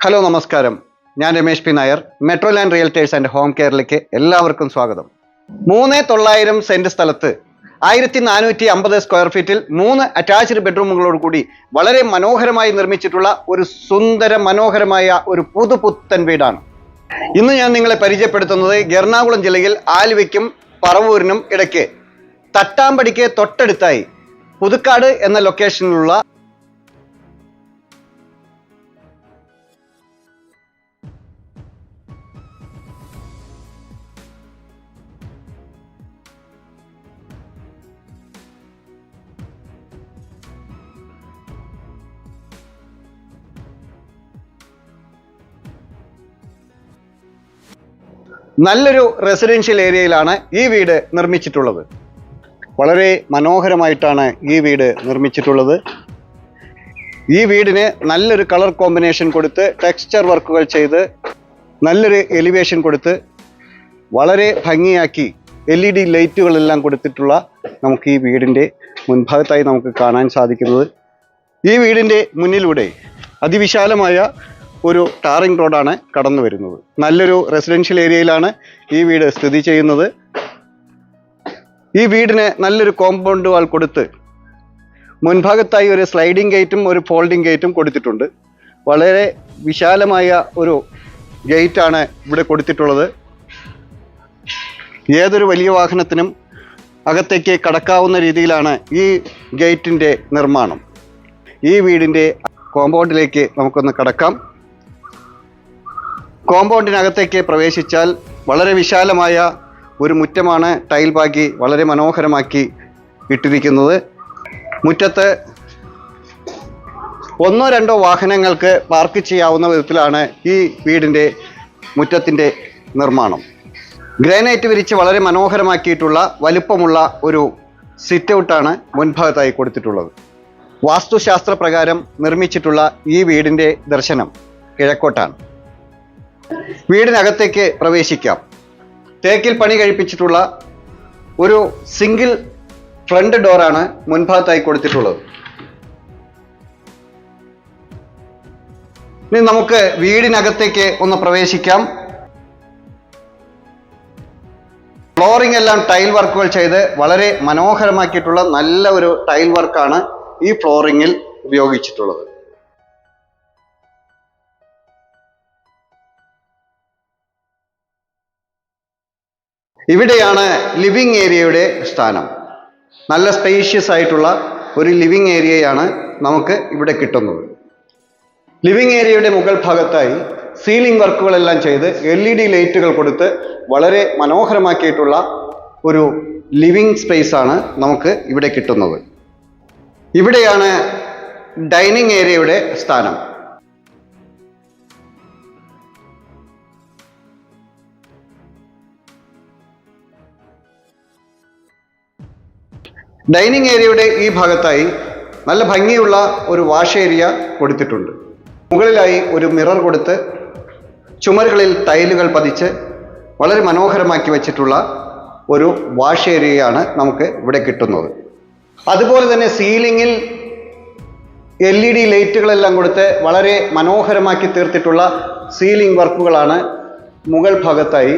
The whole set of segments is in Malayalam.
ഹലോ നമസ്കാരം, ഞാൻ Ramesh P Nair. Metro land realtors and home കെയറിലേക്ക് എല്ലാവർക്കും സ്വാഗതം. 3,900 സെന്റ് സ്ഥലത്ത് 1,450 സ്ക്വയർ ഫീറ്റിൽ 3 അറ്റാച്ച്ഡ് ബെഡ്റൂമുകളോട് കൂടി വളരെ മനോഹരമായി നിർമ്മിച്ചിട്ടുള്ള ഒരു സുന്ദര മനോഹരമായ ഒരു പുതുപുത്തൻ വീടാണ്. ഇന്ന് ഞാൻ നിങ്ങളെ പരിചയപ്പെടുത്തുന്നത് എറണാകുളം ജില്ലയിൽ ആലുവയ്ക്കും പറവൂരിനും ഇടയ്ക്ക് തട്ടാമ്പടിക്ക് തൊട്ടടുത്തായി പുതുക്കാട് എന്ന ലൊക്കേഷനിലുള്ള നല്ലൊരു റെസിഡൻഷ്യൽ ഏരിയയിലാണ് ഈ വീട് നിർമ്മിച്ചിട്ടുള്ളത്. വളരെ മനോഹരമായിട്ടാണ് ഈ വീട് നിർമ്മിച്ചിട്ടുള്ളത്. ഈ വീടിന് നല്ലൊരു കളർ കോമ്പിനേഷൻ കൊടുത്ത് ടെക്സ്ചർ വർക്കുകൾ ചെയ്ത് നല്ലൊരു എലിവേഷൻ കൊടുത്ത് വളരെ ഭംഗിയാക്കി LED ലൈറ്റുകളെല്ലാം കൊടുത്തിട്ടുള്ള നമുക്ക് ഈ വീടിൻ്റെ മുൻഭാഗത്തായി നമുക്ക് കാണാൻ സാധിക്കുന്നത്. ഈ വീടിൻ്റെ മുന്നിലൂടെ അതിവിശാലമായ ഒരു ടാറിംഗ് റോഡാണ് കടന്നു വരുന്നത്. നല്ലൊരു റെസിഡൻഷ്യൽ ഏരിയയിലാണ് ഈ വീട് സ്ഥിതി ചെയ്യുന്നത്. ഈ വീടിന് നല്ലൊരു കോമ്പൗണ്ട് വാൾ കൊടുത്ത് മുൻഭാഗത്തായി ഒരു സ്ലൈഡിംഗ് ഗേറ്റും ഒരു ഫോൾഡിംഗ് ഗേറ്റും കൊടുത്തിട്ടുണ്ട്. വളരെ വിശാലമായ ഒരു ഗേറ്റാണ് ഇവിടെ കൊടുത്തിട്ടുള്ളത്. ഏതൊരു വലിയ വാഹനത്തിനും അകത്തേക്ക് കടക്കാവുന്ന രീതിയിലാണ് ഈ ഗേറ്റിൻ്റെ നിർമ്മാണം. ഈ വീടിൻ്റെ കോമ്പൗണ്ടിലേക്ക് നമുക്കൊന്ന് കടക്കാം. കോമ്പൗണ്ടിനകത്തേക്ക് പ്രവേശിച്ചാൽ വളരെ വിശാലമായ ഒരു മുറ്റമാണ് ടൈൽ പാകി വളരെ മനോഹരമാക്കി ഇട്ടിരിക്കുന്നത്. മുറ്റത്ത് 1-2 വാഹനങ്ങൾക്ക് പാർക്ക് ചെയ്യാവുന്ന വിധത്തിലാണ് ഈ വീടിൻ്റെ മുറ്റത്തിൻ്റെ നിർമ്മാണം. ഗ്രാനൈറ്റ് വിരിച്ച് വളരെ മനോഹരമാക്കിയിട്ടുള്ള വലുപ്പമുള്ള ഒരു സിറ്റ് ഔട്ടാണ് മുൻഭാഗത്തായി കൊടുത്തിട്ടുള്ളത്. വാസ്തുശാസ്ത്ര പ്രകാരം നിർമ്മിച്ചിട്ടുള്ള ഈ വീടിൻ്റെ ദർശനം കിഴക്കോട്ടാണ്. വീടിനകത്തേക്ക് പ്രവേശിക്കാം. തേക്കിൽ പണി കഴിപ്പിച്ചിട്ടുള്ള ഒരു സിംഗിൾ ഫ്രണ്ട് ഡോറാണ് മുൻഭാഗത്തായി കൊടുത്തിട്ടുള്ളത്. ഇനി നമുക്ക് വീടിനകത്തേക്ക് ഒന്ന് പ്രവേശിക്കാം. ഫ്ലോറിംഗ് എല്ലാം ടൈൽ വർക്കുകൾ ചെയ്ത് വളരെ മനോഹരമാക്കിയിട്ടുള്ള നല്ല ഒരു ടൈൽ വർക്കാണ് ഈ ഫ്ലോറിങ്ങിൽ ഉപയോഗിച്ചിട്ടുള്ളത്. ഇവിടെയാണ് ലിവിംഗ് ഏരിയയുടെ സ്ഥാനം. നല്ല സ്പേഷ്യസ് ആയിട്ടുള്ള ഒരു ലിവിംഗ് ഏരിയയാണ് നമുക്ക് ഇവിടെ കിട്ടുന്നത്. ലിവിംഗ് ഏരിയയുടെ മുകൾ ഭാഗത്തായി സീലിംഗ് വർക്കുകളെല്ലാം ചെയ്ത് LED ലൈറ്റുകൾ കൊടുത്ത് വളരെ മനോഹരമാക്കിയിട്ടുള്ള ഒരു ലിവിംഗ് സ്പേസ് ആണ് നമുക്ക് ഇവിടെ കിട്ടുന്നത്. ഇവിടെയാണ് ഡൈനിങ് ഏരിയയുടെ സ്ഥാനം. ഡൈനിങ് ഏരിയയുടെ ഈ ഭാഗത്തായി നല്ല ഭംഗിയുള്ള ഒരു വാഷ് ഏരിയ കൊടുത്തിട്ടുണ്ട്. മുകളിലായി ഒരു മിറർ കൊടുത്ത് ചുമരുകളിൽ ടൈലുകൾ പതിച്ച് വളരെ മനോഹരമാക്കി വെച്ചിട്ടുള്ള ഒരു വാഷ് ഏരിയയാണ് നമുക്ക് ഇവിടെ കിട്ടുന്നത്. അതുപോലെ തന്നെ സീലിങ്ങിൽ LED ലൈറ്റുകളെല്ലാം കൊടുത്ത് വളരെ മനോഹരമാക്കി തീർത്തിട്ടുള്ള സീലിംഗ് വർക്കുകളാണ് മുകൾ ഭാഗത്തായി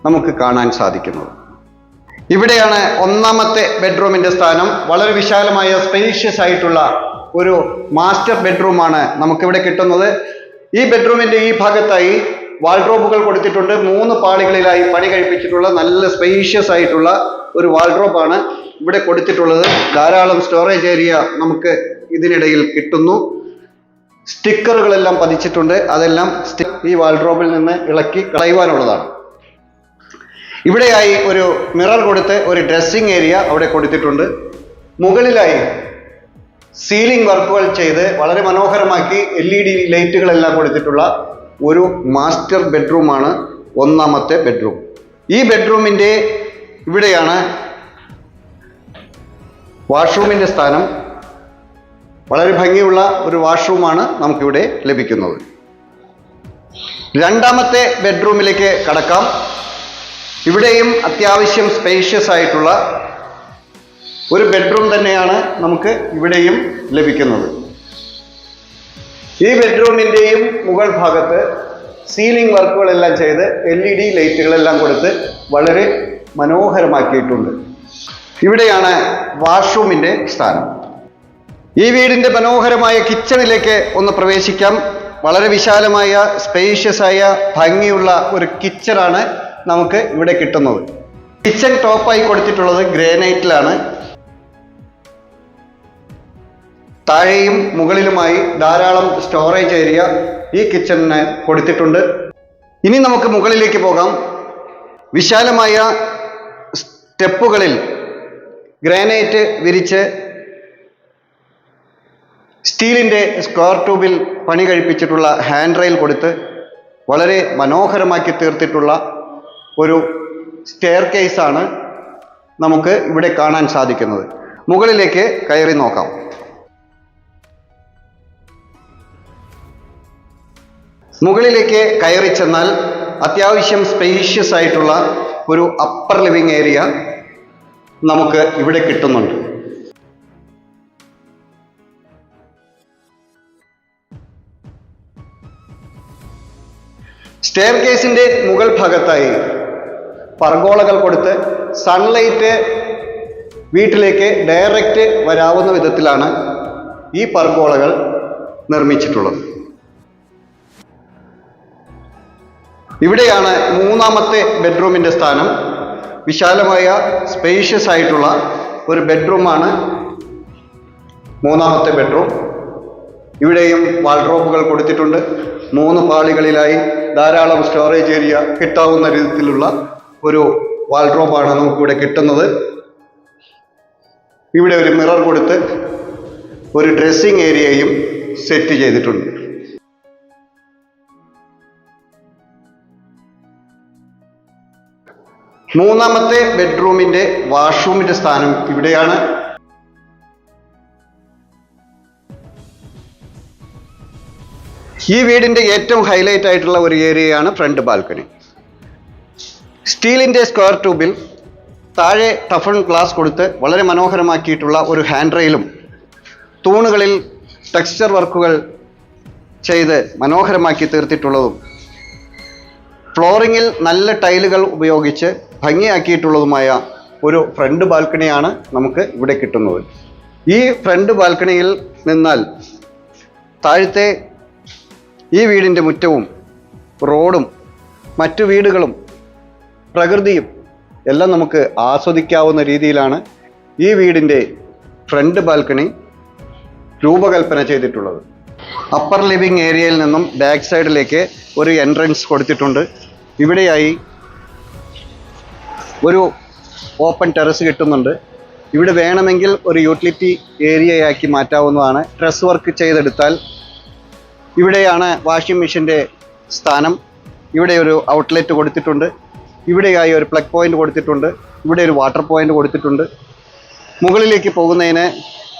നമുക്ക് കാണാൻ സാധിക്കുന്നത്. ഇവിടെയാണ് ഒന്നാമത്തെ ബെഡ്റൂമിൻ്റെ സ്ഥാനം. വളരെ വിശാലമായ സ്പേഷ്യസ് ആയിട്ടുള്ള ഒരു മാസ്റ്റർ ബെഡ്റൂമാണ് നമുക്കിവിടെ കിട്ടുന്നത്. ഈ ബെഡ്റൂമിൻ്റെ ഈ ഭാഗത്തായി വാൾഡ്രോബുകൾ കൊടുത്തിട്ടുണ്ട്. 3 പാളികളിലായി പണി കഴിപ്പിച്ചിട്ടുള്ള നല്ല സ്പേഷ്യസ് ആയിട്ടുള്ള ഒരു വാൾഡ്രോബാണ് ഇവിടെ കൊടുത്തിട്ടുള്ളത്. ധാരാളം സ്റ്റോറേജ് ഏരിയ നമുക്ക് ഇതിനിടയിൽ കിട്ടുന്നു. സ്റ്റിക്കറുകളെല്ലാം പതിച്ചിട്ടുണ്ട്. അതെല്ലാം ഈ വാൾഡ്രോബിൽ നിന്ന് ഇളക്കി കളയുവാനുള്ളതാണ്. ഇവിടെയായി ഒരു മിറർ കൊടുത്ത് ഒരു ഡ്രസ്സിംഗ് ഏരിയ അവിടെ കൊടുത്തിട്ടുണ്ട്. മുകളിലായി സീലിംഗ് വർക്കുകൾ ചെയ്ത് വളരെ മനോഹരമാക്കി LED ലൈറ്റുകളെല്ലാം കൊടുത്തിട്ടുള്ള ഒരു മാസ്റ്റർ ബെഡ്റൂമാണ് ഒന്നാമത്തെ ബെഡ്റൂം. ഈ ബെഡ്റൂമിൻ്റെ ഇവിടെയാണ് വാഷ്റൂമിൻ്റെ സ്ഥാനം. വളരെ ഭംഗിയുള്ള ഒരു വാഷ്റൂമാണ് നമുക്കിവിടെ ലഭിക്കുന്നത്. രണ്ടാമത്തെ ബെഡ്റൂമിലേക്ക് കടക്കാം. ഇവിടെയും അത്യാവശ്യം സ്പേഷ്യസ് ആയിട്ടുള്ള ഒരു ബെഡ്റൂം തന്നെയാണ് നമുക്ക് ഇവിടെയും ലഭിക്കുന്നത്. ഈ ബെഡ്റൂമിൻ്റെയും മുകൾ ഭാഗത്ത് സീലിംഗ് വർക്കുകളെല്ലാം ചെയ്ത് LED ലൈറ്റുകളെല്ലാം കൊടുത്ത് വളരെ മനോഹരമാക്കിയിട്ടുണ്ട്. ഇവിടെയാണ് വാഷ്റൂമിൻ്റെ സ്ഥാനം. ഈ വീടിൻ്റെ മനോഹരമായ കിച്ചണിലേക്ക് ഒന്ന് പ്രവേശിക്കാം. വളരെ വിശാലമായ സ്പേഷ്യസ് ആയ ഭംഗിയുള്ള ഒരു കിച്ചണാണ് നമുക്ക് ഇവിടെ കിട്ടുന്നത്. കിച്ചൺ ടോപ്പായി കൊടുത്തിട്ടുള്ളത് ഗ്രാനൈറ്റിലാണ്. താഴെയും മുകളിലുമായി ധാരാളം സ്റ്റോറേജ് ഏരിയ ഈ കിച്ചണിന് കൊടുത്തിട്ടുണ്ട്. ഇനി നമുക്ക് മുകളിലേക്ക് പോകാം. വിശാലമായ സ്റ്റെപ്പുകളിൽ ഗ്രാനൈറ്റ് വിരിച്ച് സ്റ്റീലിൻ്റെ സ്ക്വയർ ട്യൂബിൽ പണി കഴിപ്പിച്ചിട്ടുള്ള ഹാൻഡ് റെയിൽ കൊടുത്ത് വളരെ മനോഹരമാക്കി തീർത്തിട്ടുള്ള ഒരു സ്റ്റെയർ കേസാണ് നമുക്ക് ഇവിടെ കാണാൻ സാധിക്കുന്നത്. മുകളിലേക്ക് കയറി നോക്കാം. മുകളിലേക്ക് കയറി ചെന്നാൽ അത്യാവശ്യം സ്പേഷ്യസ് ആയിട്ടുള്ള ഒരു അപ്പർ ലിവിംഗ് ഏരിയ നമുക്ക് ഇവിടെ കിട്ടുന്നുണ്ട്. സ്റ്റെയർ കേസിൻ്റെ മുകൾ ഭാഗത്തായി പർഗോളകൾ കൊടുത്ത് സൺലൈറ്റ് വീട്ടിലേക്ക് ഡയറക്റ്റ് വരാവുന്ന വിധത്തിലാണ് ഈ പർഗോളകൾ നിർമ്മിച്ചിട്ടുള്ളത്. ഇവിടെയാണ് മൂന്നാമത്തെ ബെഡ്റൂമിൻ്റെ സ്ഥാനം. വിശാലമായ സ്പേഷ്യസ് ആയിട്ടുള്ള ഒരു ബെഡ്റൂമാണ് മൂന്നാമത്തെ ബെഡ്റൂം. ഇവിടെയും വാൾഡ്രോബുകൾ കൊടുത്തിട്ടുണ്ട്. 3 പാളികളിലായി ധാരാളം സ്റ്റോറേജ് ഏരിയ കിട്ടാവുന്ന രീതിയിലുള്ള ഒരു വാൾഡ്രോബാണ് നമുക്കിവിടെ കിട്ടുന്നത്. ഇവിടെ ഒരു മിറർ കൊടുത്ത് ഒരു ഡ്രസ്സിംഗ് ഏരിയയും സെറ്റ് ചെയ്തിട്ടുണ്ട്. മൂന്നാമത്തെ ബെഡ്റൂമിൻ്റെ വാഷ്റൂമിൻ്റെ സ്ഥാനം ഇവിടെയാണ്. ഈ വീടിൻ്റെ ഏറ്റവും ഹൈലൈറ്റ് ആയിട്ടുള്ള ഒരു ഏരിയയാണ് ഫ്രണ്ട് ബാൽക്കണി. സ്റ്റീലിൻ്റെ സ്ക്വയർ ട്യൂബിൽ താഴെ ടഫൺ ഗ്ലാസ് കൊടുത്ത് വളരെ മനോഹരമാക്കിയിട്ടുള്ള ഒരു ഹാൻഡ് റെയിലും തൂണുകളിൽ ടെക്സ്ചർ വർക്കുകൾ ചെയ്ത് മനോഹരമാക്കി തീർത്തിട്ടുള്ളതും ഫ്ലോറിങ്ങിൽ നല്ല ടൈലുകൾ ഉപയോഗിച്ച് ഭംഗിയാക്കിയിട്ടുള്ളതുമായ ഒരു ഫ്രണ്ട് ബാൽക്കണിയാണ് നമുക്ക് ഇവിടെ കിട്ടുന്നത്. ഈ ഫ്രണ്ട് ബാൽക്കണിയിൽ നിന്നാൽ താഴത്തെ ഈ വീടിൻ്റെ മുറ്റവും റോഡും മറ്റു വീടുകളും പ്രകൃതിയും എല്ലാം നമുക്ക് ആസ്വദിക്കാവുന്ന രീതിയിലാണ് ഈ വീടിൻ്റെ ഫ്രണ്ട് ബാൽക്കണി രൂപകൽപ്പന ചെയ്തിട്ടുള്ളത്. അപ്പർ ലിവിംഗ് ഏരിയയിൽ നിന്നും ബാക്ക് സൈഡിലേക്ക് ഒരു എൻട്രൻസ് കൊടുത്തിട്ടുണ്ട്. ഇവിടെയായി ഒരു ഓപ്പൺ ടെറസ് കിട്ടുന്നുണ്ട്. ഇവിടെ വേണമെങ്കിൽ ഒരു യൂട്ടിലിറ്റി ഏരിയയാക്കി മാറ്റാവുന്നതാണ്. ഡ്രസ് വർക്ക് ചെയ്തെടുത്താൽ ഇവിടെയാണ് വാഷിംഗ് മെഷീൻ്റെ സ്ഥാനം. ഇവിടെ ഒരു ഔട്ട്ലെറ്റ് കൊടുത്തിട്ടുണ്ട്. ഇവിടെയായി ഒരു പ്ലഗ് പോയിന്റ് കൊടുത്തിട്ടുണ്ട്. ഇവിടെ ഒരു വാട്ടർ പോയിന്റ് കൊടുത്തിട്ടുണ്ട്. മുകളിലേക്ക് പോകുന്നതിന്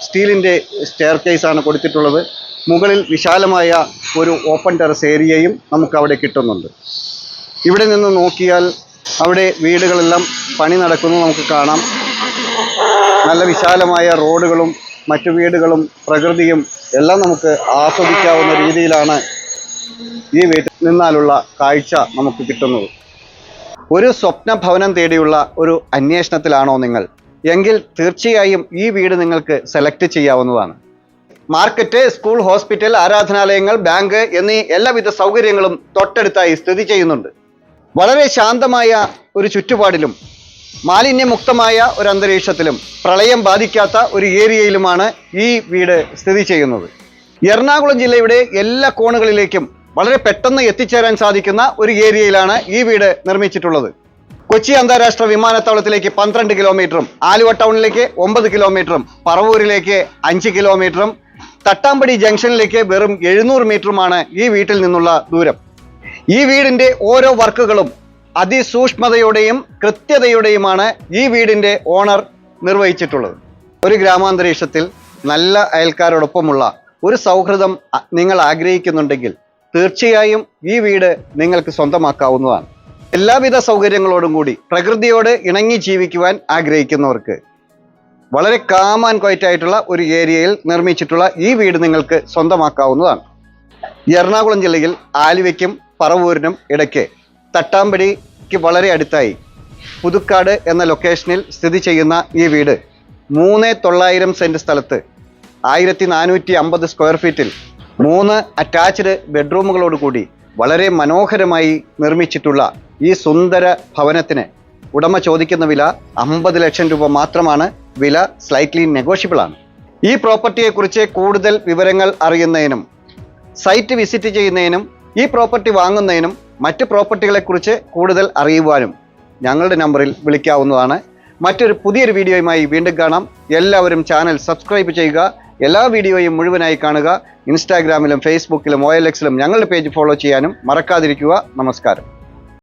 സ്റ്റീലിൻ്റെ സ്റ്റെയർ കേസാണ് കൊടുത്തിട്ടുള്ളത്. മുകളിൽ വിശാലമായ ഒരു ഓപ്പൺ ടെറസ് ഏരിയയും നമുക്ക് അവിടെ കിട്ടുന്നുണ്ട്. ഇവിടെ നിന്ന് നോക്കിയാൽ അവിടെ വീടുകളെല്ലാം പണി നടക്കുന്നത് നമുക്ക് കാണാം. നല്ല വിശാലമായ റോഡുകളും മറ്റു വീടുകളും പ്രകൃതിയും എല്ലാം നമുക്ക് ആസ്വദിക്കാവുന്ന രീതിയിലാണ് ഈ വീട്ടിൽ നിന്നാലുള്ള കാഴ്ച നമുക്ക് കിട്ടുന്നത്. ഒരു സ്വപ്ന ഭവനം തേടിയുള്ള ഒരു അന്വേഷണത്തിലാണോ നിങ്ങൾ എങ്കിൽ തീർച്ചയായും ഈ വീട് നിങ്ങൾക്ക് സെലക്ട് ചെയ്യാവുന്നതാണ്. മാർക്കറ്റ്, സ്കൂൾ, ഹോസ്പിറ്റൽ, ആരാധനാലയങ്ങൾ, ബാങ്ക് എന്നീ എല്ലാവിധ സൗകര്യങ്ങളും തൊട്ടടുത്തായി സ്ഥിതി ചെയ്യുന്നുണ്ട്. വളരെ ശാന്തമായ ഒരു ചുറ്റുപാടിലും മാലിന്യമുക്തമായ ഒരു അന്തരീക്ഷത്തിലും പ്രളയം ബാധിക്കാത്ത ഒരു ഏരിയയിലുമാണ് ഈ വീട് സ്ഥിതി ചെയ്യുന്നത്. എറണാകുളം ജില്ലയുടെ എല്ലാ കോണുകളിലേക്കും വളരെ പെട്ടെന്ന് എത്തിച്ചേരാൻ സാധിക്കുന്ന ഒരു ഏരിയയിലാണ് ഈ വീട് നിർമ്മിച്ചിട്ടുള്ളത്. കൊച്ചി അന്താരാഷ്ട്ര വിമാനത്താവളത്തിലേക്ക് 12 കിലോമീറ്ററും ആലുവ ടൗണിലേക്ക് 9 കിലോമീറ്ററും പറവൂരിലേക്ക് 5 കിലോമീറ്ററും തട്ടാമ്പടി ജംഗ്ഷനിലേക്ക് വെറും 700 മീറ്ററുമാണ് ഈ വീട്ടിൽ നിന്നുള്ള ദൂരം. ഈ വീടിൻ്റെ ഓരോ വർക്കുകളും അതിസൂക്ഷ്മതയോടെയും കൃത്യതയോടെയുമാണ് ഈ വീടിൻ്റെ ഓണർ നിർവഹിച്ചിട്ടുള്ളത്. ഒരു ഗ്രാമാന്തരീക്ഷത്തിൽ നല്ല അയൽക്കാരോടൊപ്പമുള്ള ഒരു സൗഹൃദം നിങ്ങൾ ആഗ്രഹിക്കുന്നുണ്ടെങ്കിൽ തീർച്ചയായും ഈ വീട് നിങ്ങൾക്ക് സ്വന്തമാക്കാവുന്നതാണ്. എല്ലാവിധ സൗകര്യങ്ങളോടും കൂടി പ്രകൃതിയോട് ഇണങ്ങി ജീവിക്കുവാൻ ആഗ്രഹിക്കുന്നവർക്ക് വളരെ കാം ആൻഡ് ക്വയറ്റ് ആയിട്ടുള്ള ഒരു ഏരിയയിൽ നിർമ്മിച്ചിട്ടുള്ള ഈ വീട് നിങ്ങൾക്ക് സ്വന്തമാക്കാവുന്നതാണ്. ഈ എറണാകുളം ജില്ലയിൽ ആലുവയ്ക്കും പറവൂരിനും ഇടയ്ക്ക് തട്ടാമ്പടിക്ക് വളരെ അടുത്തായി പുതുക്കാട് എന്ന ലൊക്കേഷനിൽ സ്ഥിതി ചെയ്യുന്ന ഈ വീട് 3,900 സെൻറ്റ് സ്ഥലത്ത് 1,450 സ്ക്വയർ ഫീറ്റിൽ 3 അറ്റാച്ച്ഡ് ബെഡ്റൂമുകളോട് കൂടി വളരെ മനോഹരമായി നിർമ്മിച്ചിട്ടുള്ള ഈ സുന്ദര ഭവനത്തിന് ഉടമ ചോദിക്കുന്ന വില 50 ലക്ഷം രൂപ മാത്രമാണ്. വില സ്ലൈറ്റ്ലി നെഗോഷ്യബിൾ ആണ്. ഈ പ്രോപ്പർട്ടിയെക്കുറിച്ച് കൂടുതൽ വിവരങ്ങൾ അറിയുന്നതിനും സൈറ്റ് വിസിറ്റ് ചെയ്യുന്നതിനും ഈ പ്രോപ്പർട്ടി വാങ്ങുന്നതിനും മറ്റ് പ്രോപ്പർട്ടികളെക്കുറിച്ച് കൂടുതൽ അറിയുവാനും ഞങ്ങളുടെ നമ്പറിൽ വിളിക്കാവുന്നതാണ്. മറ്റൊരു പുതിയൊരു വീഡിയോയുമായി വീണ്ടും കാണാം. എല്ലാവരും ചാനൽ സബ്സ്ക്രൈബ് ചെയ്യുക. എല്ലാ വീഡിയോയും മുഴുവനായി കാണുക. ഇൻസ്റ്റാഗ്രാമിലും ഫേസ്ബുക്കിലും OLX-ലും ഞങ്ങളുടെ പേജ് ഫോളോ ചെയ്യാനും മറക്കാതിരിക്കുക. നമസ്കാരം.